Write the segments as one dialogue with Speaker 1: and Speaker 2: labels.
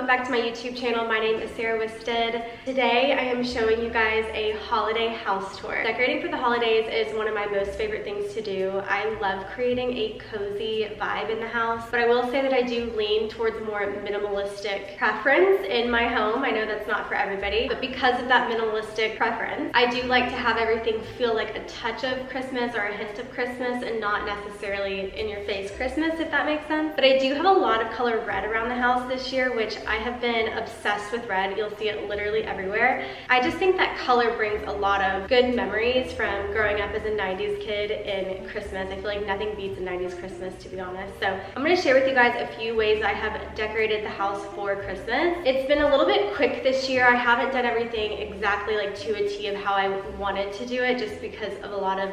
Speaker 1: welcome back to my YouTube channel. My name is Sarah Wisted. Today I am showing you guys a holiday house tour. Decorating for the holidays is one of my most favorite things to do. I love creating a cozy vibe in the house, but I will say that I do lean towards a more minimalistic preference in my home. I know that's not for everybody, but because of that minimalistic preference, I do like to have everything feel like a touch of Christmas or a hint of Christmas and not necessarily in your face Christmas, if that makes sense. But I do have a lot of color red around the house this year, which I have been obsessed with red. You'll see it literally everywhere. I just think that color brings a lot of good memories from growing up as a 90s kid in Christmas. I feel like nothing beats a 90s Christmas, to be honest. So I'm gonna share with you guys a few ways I have decorated the house for Christmas. It's been a little bit quick this year. I haven't done everything exactly like to a T of how I wanted to do it, just because of a lot of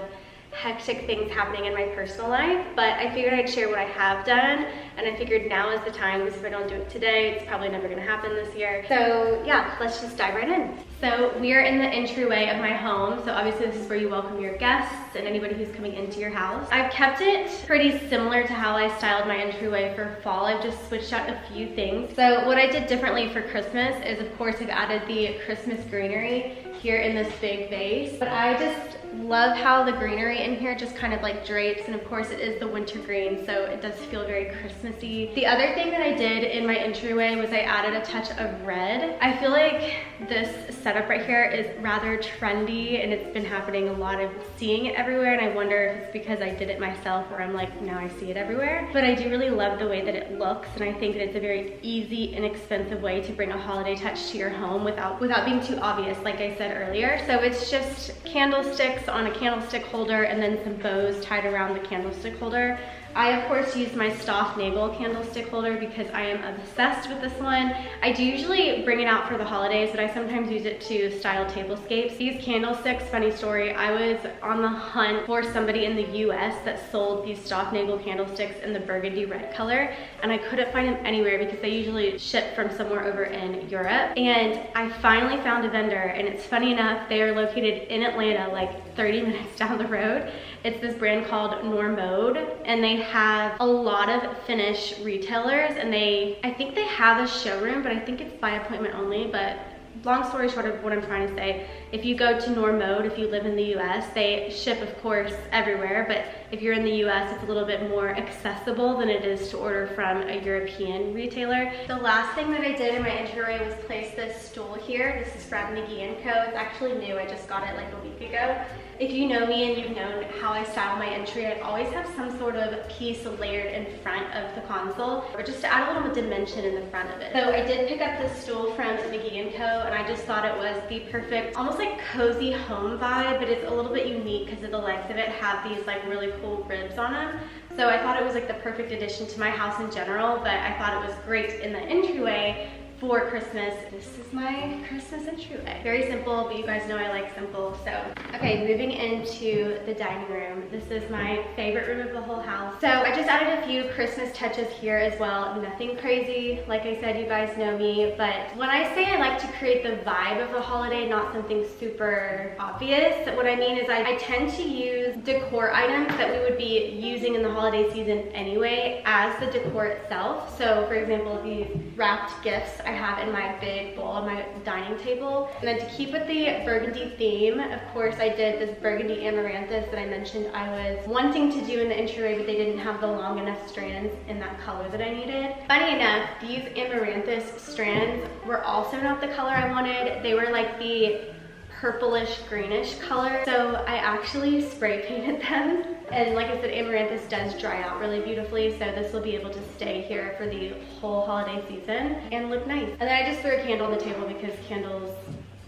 Speaker 1: hectic things happening in my personal life, but I figured I'd share what I have done, and I figured now is the time, because if I don't do it today, it's probably never gonna happen this year. So yeah, let's just dive right in. So we are in the entryway of my home, so obviously this is where you welcome your guests and anybody who's coming into your house. I've kept it pretty similar to how I styled my entryway for fall. I've just switched out a few things. So what I did differently for Christmas is, of course, I've added the Christmas greenery here in this big vase, but I just love how the greenery in here just kind of like drapes, and of course it is the winter green, so it does feel very Christmassy. The other thing that I did in my entryway was I added a touch of red. I feel like this setup right here is rather trendy, and it's been happening a lot of seeing it everywhere, and I wonder if it's because I did it myself or I'm like, now I see it everywhere. But I do really love the way that it looks, and I think that it's a very easy, inexpensive way to bring a holiday touch to your home without being too obvious, like I said earlier. So it's just candlesticks on a candlestick holder and then some bows tied around the candlestick holder. I, of course, use my Stoff Nagel candlestick holder because I am obsessed with this one. I do usually bring it out for the holidays, but I sometimes use it to style tablescapes. These candlesticks, funny story, I was on the hunt for somebody in the US that sold these Stoff Nagel candlesticks in the burgundy red color, and I couldn't find them anywhere because they usually ship from somewhere over in Europe. And I finally found a vendor, and it's funny enough, they are located in Atlanta, like 30 minutes down the road. It's this brand called Normode, and they have a lot of Finnish retailers, and I think they have a showroom, but I think it's by appointment only. But long story short of what I'm trying to say, if you go to Normode, if you live in the US, they ship, of course, everywhere, but if you're in the US, it's a little bit more accessible than it is to order from a European retailer. The last thing that I did in my entryway was place this stool here. This is from McGee & Co. It's actually new. I just got it like a week ago. If you know me and you've known how I style my entry, I always have some sort of piece layered in front of the console, or just to add a little dimension in the front of it. So I did pick up this stool from McGee & Co, and I just thought it was the perfect, almost like cozy home vibe, but it's a little bit unique because of the legs of it have these like really cool ribs on them. So I thought it was like the perfect addition to my house in general, but I thought it was great in the entryway for Christmas. This is my Christmas entryway. Very simple, but you guys know I like simple, so. Okay, moving into the dining room. This is my favorite room of the whole house. So I just added a few Christmas touches here as well. Nothing crazy. Like I said, you guys know me, but when I say I like to create the vibe of the holiday, not something super obvious, what I mean is I tend to use decor items that we would be using in the holiday season anyway as the decor itself. So for example, these wrapped gifts I have in my big bowl on my dining table. And then to keep with the burgundy theme, of course, I did this burgundy amaranthus that I mentioned I was wanting to do in the entryway, but they didn't have the long enough strands in that color that I needed. Funny enough, these amaranthus strands were also not the color I wanted. They were like the purplish greenish color, so I actually spray painted them. And like I said, amaranthus does dry out really beautifully, so this will be able to stay here for the whole holiday season and look nice. And then I just threw a candle on the table because candles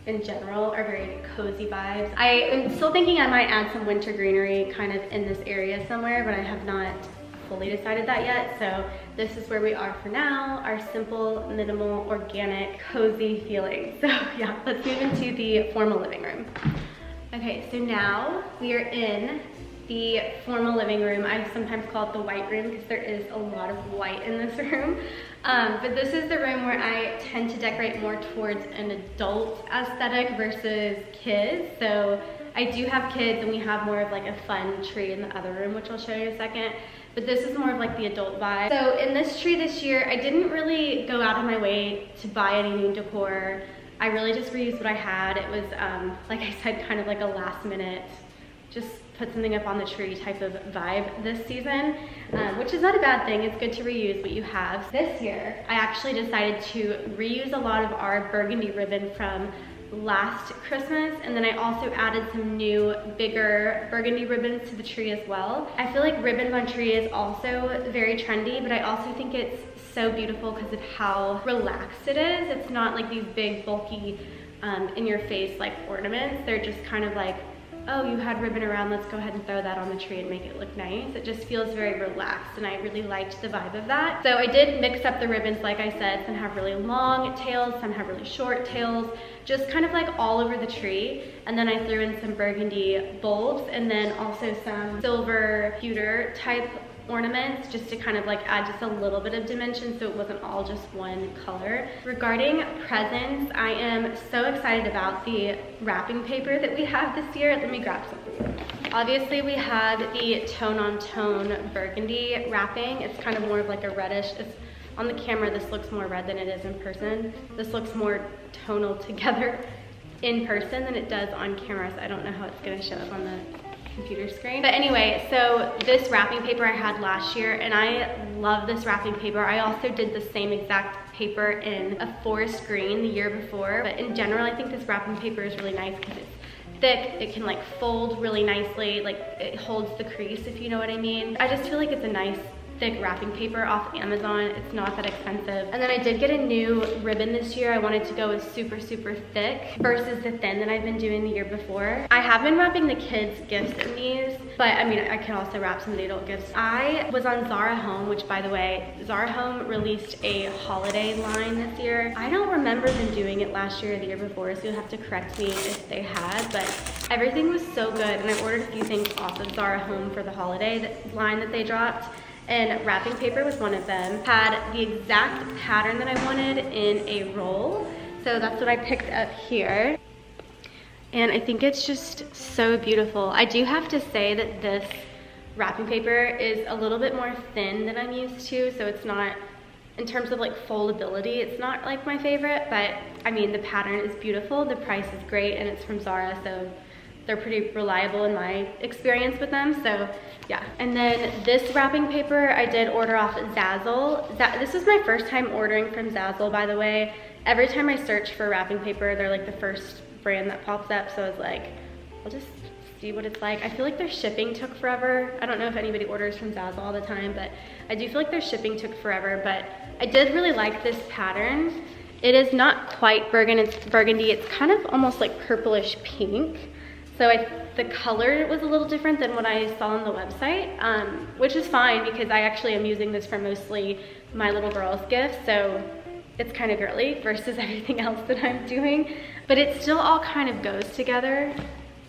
Speaker 1: in general are very cozy vibes. I am still thinking I might add some winter greenery kind of in this area somewhere, but I have not fully decided that yet. So this is where we are for now, our simple, minimal, organic, cozy feeling. So yeah, let's move into the formal living room. Okay, so now we are in the formal living room. I sometimes call it the white room because there is a lot of white in this room. But this is the room where I tend to decorate more towards an adult aesthetic versus kids. So I do have kids, and we have more of like a fun tree in the other room, which I'll show you in a second. but this is more of like the adult vibe. So in this tree this year, I didn't really go out of my way to buy any new decor. I really just reused what I had. It was, like I said, kind of like a last minute, just put something up on the tree type of vibe this season, which is not a bad thing. It's good to reuse what you have. This year, I actually decided to reuse a lot of our burgundy ribbon from last Christmas, and then I also added some new bigger burgundy ribbons to the tree as well. I feel like ribbons on tree is also very trendy, but I also think it's so beautiful because of how relaxed it is. It's not like these big bulky in your face like ornaments. They're just kind of like, oh, you had ribbon around, let's go ahead and throw that on the tree and make it look nice. It just feels very relaxed, and I really liked the vibe of that. So I did mix up the ribbons, like I said. Some have really long tails, some have really short tails, just kind of like all over the tree. And then I threw in some burgundy bulbs, and then also some silver pewter type ornaments, just to kind of like add just a little bit of dimension so it wasn't all just one color. Regarding presents, I am so excited about the wrapping paper that we have this year. Let me grab some for you. Obviously we have the tone on tone burgundy wrapping. It's kind of more of like a reddish, on the camera this looks more red than it is in person. This looks more tonal together in person than it does on camera, so I don't know how it's going to show up on the computer screen. But anyway, so this wrapping paper I had last year, and I love this wrapping paper. I also did the same exact paper in a forest green the year before, but in general I think this wrapping paper is really nice because it's thick, it can like fold really nicely, like it holds the crease, if you know what I mean. I just feel like it's a nice thick wrapping paper off Amazon. It's not that expensive. And then I did get a new ribbon this year. I wanted to go with super, super thick versus the thin that I've been doing the year before. I have been wrapping the kids' gifts in these, but I mean, I can also wrap some of the adult gifts. I was on Zara Home, which by the way, Zara Home released a holiday line this year. I don't remember them doing it last year or the year before, so you'll have to correct me if they had, but everything was so good. And I ordered a few things off of Zara Home for the holiday line that they dropped. And wrapping paper was one of them. Had the exact pattern that I wanted in a roll. So that's what I picked up here. And I think it's just so beautiful. I do have to say that this wrapping paper is a little bit more thin than I'm used to. So it's not, in terms of like foldability, it's not like my favorite, but I mean, the pattern is beautiful. The price is great, and it's from Zara, so they're pretty reliable in my experience with them, so yeah. And then this wrapping paper I did order off Zazzle. This was my first time ordering from Zazzle, by the way. Every time I search for wrapping paper, they're like the first brand that pops up, so I was like, I'll just see what it's like. I feel like their shipping took forever. I don't know if anybody orders from Zazzle all the time, but I do feel like their shipping took forever, but I did really like this pattern. It is not quite burgundy, it's kind of almost like purplish pink. So the color was a little different than what I saw on the website, which is fine because I actually am using this for mostly my little girl's gifts, so it's kind of girly versus everything else that I'm doing. But it still all kind of goes together.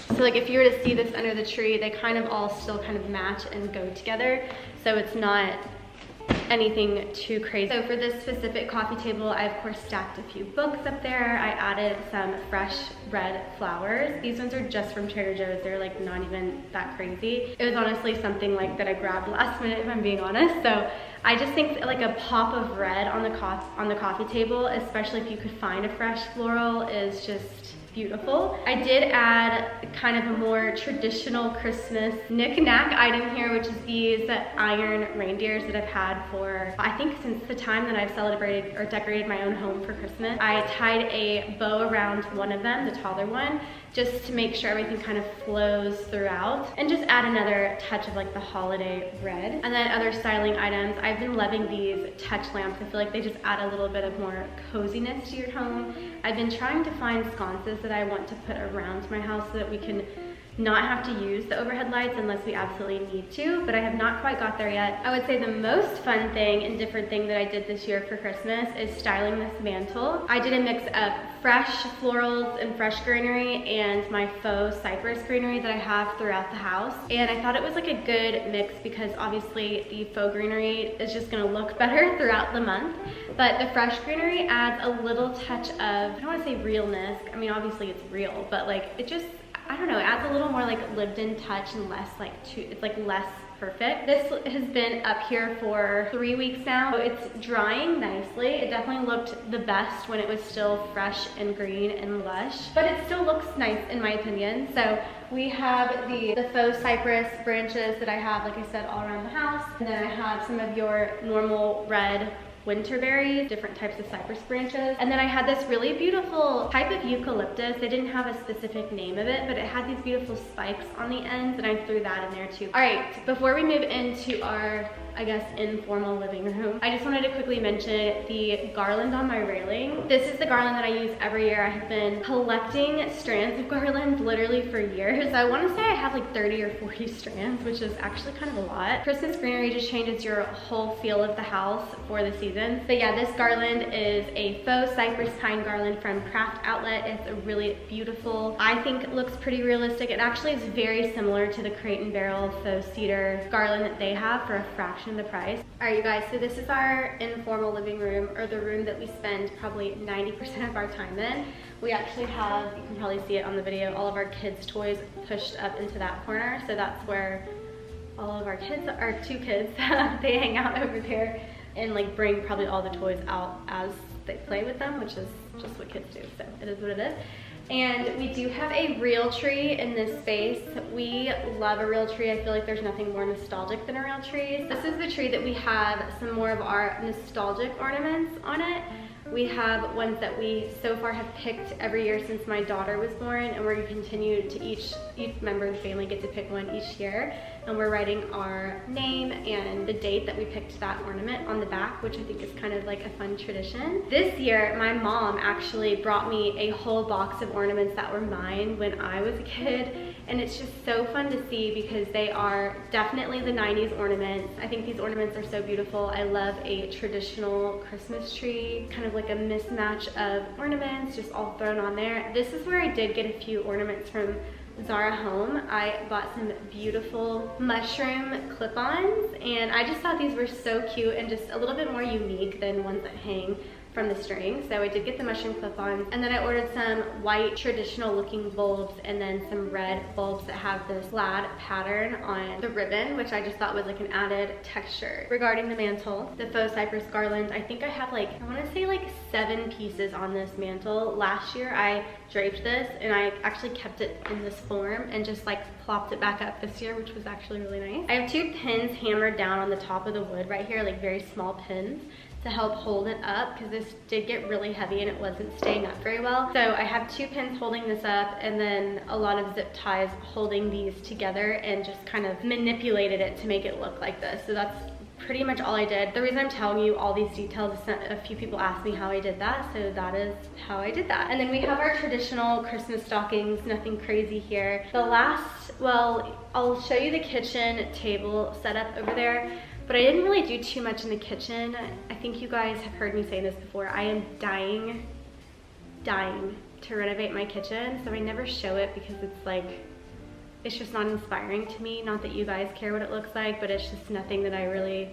Speaker 1: So like if you were to see this under the tree, they kind of all still kind of match and go together. So it's not anything too crazy. So for this specific coffee table, I of course stacked a few books up there. I added some fresh red flowers. These ones are just from Trader Joe's. They're like not even that crazy. It was honestly something like that I grabbed last minute, if I'm being honest. So I just think like a pop of red on the coffee table, especially if you could find a fresh floral, is just beautiful. I did add kind of a more traditional Christmas knick-knack item here, which is these iron reindeers that I've had for, I think, since the time that I've celebrated or decorated my own home for Christmas. I tied a bow around one of them, the taller one, just to make sure everything kind of flows throughout, and just add another touch of like the holiday red. And then other styling items, I've been loving these touch lamps. I feel like they just add a little bit of more coziness to your home. I've been trying to find sconces that I want to put around my house so that we can not have to use the overhead lights unless we absolutely need to, but I have not quite got there yet. I would say the most fun thing and different thing that I did this year for Christmas is styling this mantle. I did a mix of fresh florals and fresh greenery and my faux cypress greenery that I have throughout the house. And I thought it was like a good mix because obviously the faux greenery is just gonna look better throughout the month. But the fresh greenery adds a little touch of, I don't wanna say realness. I mean, obviously it's real, but like it just, I don't know, it adds a little more like lived in touch and less like it's like less perfect. This has been up here for 3 weeks now. So it's drying nicely. It definitely looked the best when it was still fresh and green and lush, but it still looks nice in my opinion. So we have the faux cypress branches that I have, like I said, all around the house. And then I have some of your normal red winter berries, different types of cypress branches. And then I had this really beautiful type of eucalyptus. They didn't have a specific name of it, but it had these beautiful spikes on the ends, and I threw that in there too. All right, before we move into our, I guess, informal living room, I just wanted to quickly mention the garland on my railing. This is the garland that I use every year. I have been collecting strands of garland literally for years. I want to say I have like 30 or 40 strands, which is actually kind of a lot. Christmas greenery just changes your whole feel of the house for the season. But yeah, this garland is a faux cypress pine garland from Craft Outlet. It's a really beautiful, I think it looks pretty realistic. It actually is very similar to the Crate and Barrel faux cedar garland that they have for a fraction of the price. All right, you guys, so this is our informal living room, or the room that we spend probably 90% of our time in. We actually have, you can probably see it on the video, all of our kids' toys pushed up into that corner. So that's where all of our kids, our 2 kids, they hang out over there and like bring probably all the toys out as they play with them, which is just what kids do, so it is what it is. And we do have a real tree in this space. We love a real tree. I feel like there's nothing more nostalgic than a real tree. This is the tree that we have some more of our nostalgic ornaments on it. We have ones that we so far have picked every year since my daughter was born, and we're gonna continue to each member of the family get to pick one each year. And we're writing our name and the date that we picked that ornament on the back, which I think is kind of like a fun tradition. This year, my mom actually brought me a whole box of ornaments that were mine when I was a kid. And it's just so fun to see because they are definitely the 90s ornaments. I think these ornaments are so beautiful. I love a traditional Christmas tree, kind of like a mismatch of ornaments just all thrown on there. This is where I did get a few ornaments from Zara Home. I bought some beautiful mushroom clip-ons, and I just thought these were so cute and just a little bit more unique than ones that hang from the string. So I did get the mushroom clip-ons, and then I ordered some white traditional looking bulbs and then some red bulbs that have this plaid pattern on the ribbon, which I just thought was like an added texture. Regarding the mantle, the faux cypress garland, I think I have like, I want to say like 7 pieces on this mantle. Last year I draped this and I actually kept it in this form and just like plopped it back up this year, which was actually really nice. I have 2 pins hammered down on the top of the wood right here, like very small pins, to help hold it up because this did get really heavy and it wasn't staying up very well. So I have 2 pins holding this up and then a lot of zip ties holding these together, and just kind of manipulated it to make it look like this. So that's pretty much all I did. The reason I'm telling you all these details is that a few people asked me how I did that, so that is how I did that. And then we have our traditional Christmas stockings, nothing crazy here. The last, well, I'll show you the kitchen table setup over there, but I didn't really do too much in the kitchen. I think you guys have heard me say this before. I am dying to renovate my kitchen, so I never show it because it's like, it's just not inspiring to me. Not that you guys care what it looks like, but it's just nothing that I really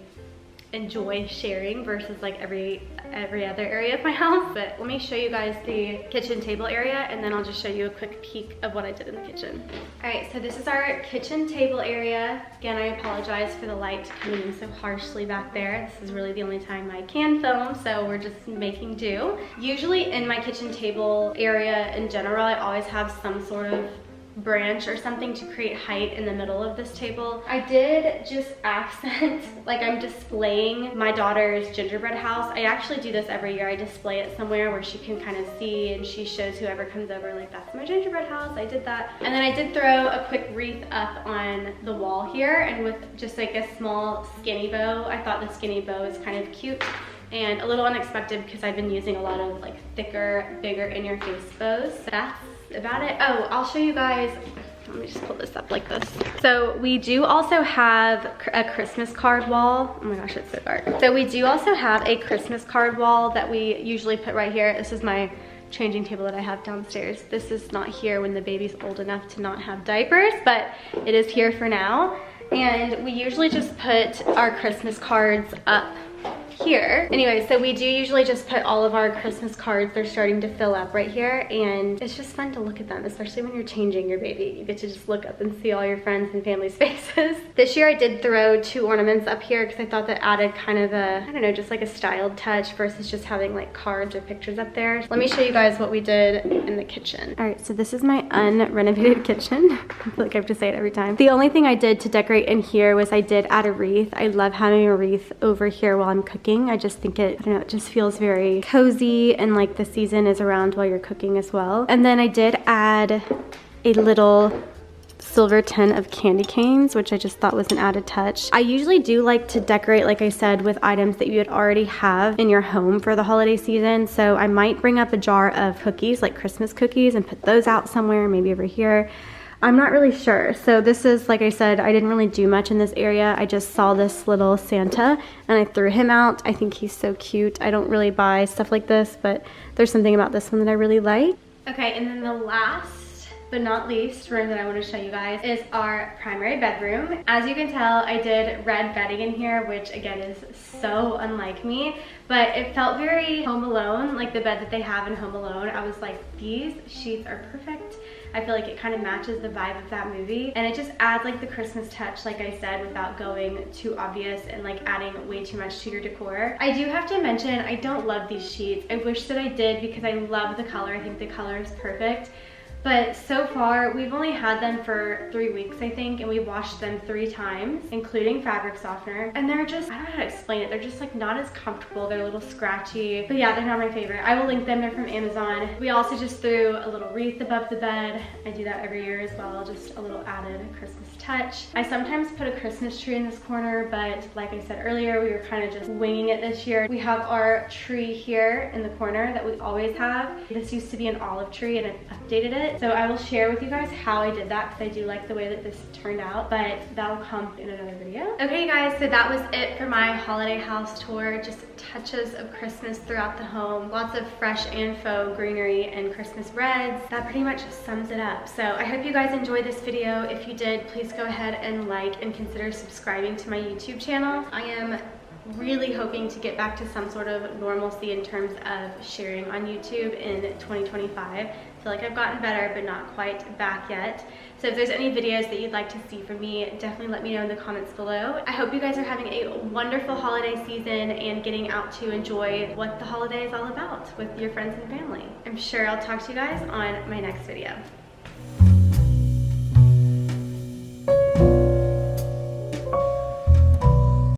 Speaker 1: enjoy sharing versus like every other area of my house. But let me show you guys the kitchen table area, and then I'll just show you a quick peek of what I did in the kitchen. All right, so this is our kitchen table area. Again, I apologize for the light coming in so harshly back there. This is really the only time I can film, so we're just making do. Usually in my kitchen table area in general, I always have some sort of branch or something to create height in the middle of this table. I did just accent, like I'm displaying my daughter's gingerbread house. I actually do this every year. I display it somewhere where she can kind of see, and she shows whoever comes over, like, that's my gingerbread house, I did that. And then I did throw a quick wreath up on the wall here, and with just like a small skinny bow. I thought the skinny bow is kind of cute and a little unexpected because I've been using a lot of like thicker, bigger in-your-face bows. That's about it. Oh, I'll show you guys. Let me just pull this up like this. So we do also have a Christmas card wall. Oh my gosh, it's so dark. So we do also have a Christmas card wall that we usually put right here. This is my changing table that I have downstairs. This is not here when the baby's old enough to not have diapers, but it is here for now. And we usually just put our Christmas cards up here. Anyway, so we do usually just put all of our Christmas cards. They're starting to fill up right here, and it's just fun to look at them, especially when you're changing your baby. You get to just look up and see all your friends and family's faces. This year I did throw 2 ornaments up here because I thought that added kind of a, I don't know, just like a styled touch versus just having like cards or pictures up there. Let me show you guys what we did in the kitchen. All right, so this is my unrenovated kitchen. I feel like I have to say it every time. The only thing I did to decorate in here was I did add a wreath. I love having a wreath over here while I'm cooking. I just think it, I don't know, it just feels very cozy, and like the season is around while you're cooking as well. And then I did add a little silver tin of candy canes, which I just thought was an added touch. I usually do like to decorate, like I said, with items that you would already have in your home for the holiday season. So I might bring up a jar of cookies, like Christmas cookies, and put those out somewhere, maybe over here. I'm not really sure. So this is, like I said, I didn't really do much in this area. I just saw this little Santa and I threw him out. I think he's so cute. I don't really buy stuff like this, but there's something about this one that I really like. Okay, and then the last but not least room that I want to show you guys is our primary bedroom. As you can tell, I did red bedding in here, which again is so unlike me, but it felt very Home Alone, like the bed that they have in Home Alone. I was like, these sheets are perfect. I feel like it kind of matches the vibe of that movie, and it just adds like the Christmas touch, like I said, without going too obvious and like adding way too much to your decor. I do have to mention, I don't love these sheets. I wish that I did because I love the color. I think the color is perfect. But so far, we've only had them for 3 weeks, I think, and we washed them 3 times, including fabric softener. And they're just, I don't know how to explain it. They're just like not as comfortable. They're a little scratchy. But yeah, they're not my favorite. I will link them. They're from Amazon. We also just threw a little wreath above the bed. I do that every year as well, just a little added Christmas touch. I sometimes put a Christmas tree in this corner, but like I said earlier, we were kind of just winging it this year. We have our tree here in the corner that we always have. This used to be an olive tree and I updated it. So I will share with you guys how I did that because I do like the way that this turned out, but that'll come in another video. Okay, you guys, so that was it for my holiday house tour. Just touches of Christmas throughout the home. Lots of fresh and faux greenery and Christmas reds. That pretty much sums it up. So I hope you guys enjoyed this video. If you did, please go ahead and like and consider subscribing to my YouTube channel. I am really hoping to get back to some sort of normalcy in terms of sharing on YouTube in 2025. I feel like I've gotten better, but not quite back yet. So if there's any videos that you'd like to see from me, definitely let me know in the comments below. I hope you guys are having a wonderful holiday season and getting out to enjoy what the holiday is all about with your friends and family. I'm sure I'll talk to you guys on my next video.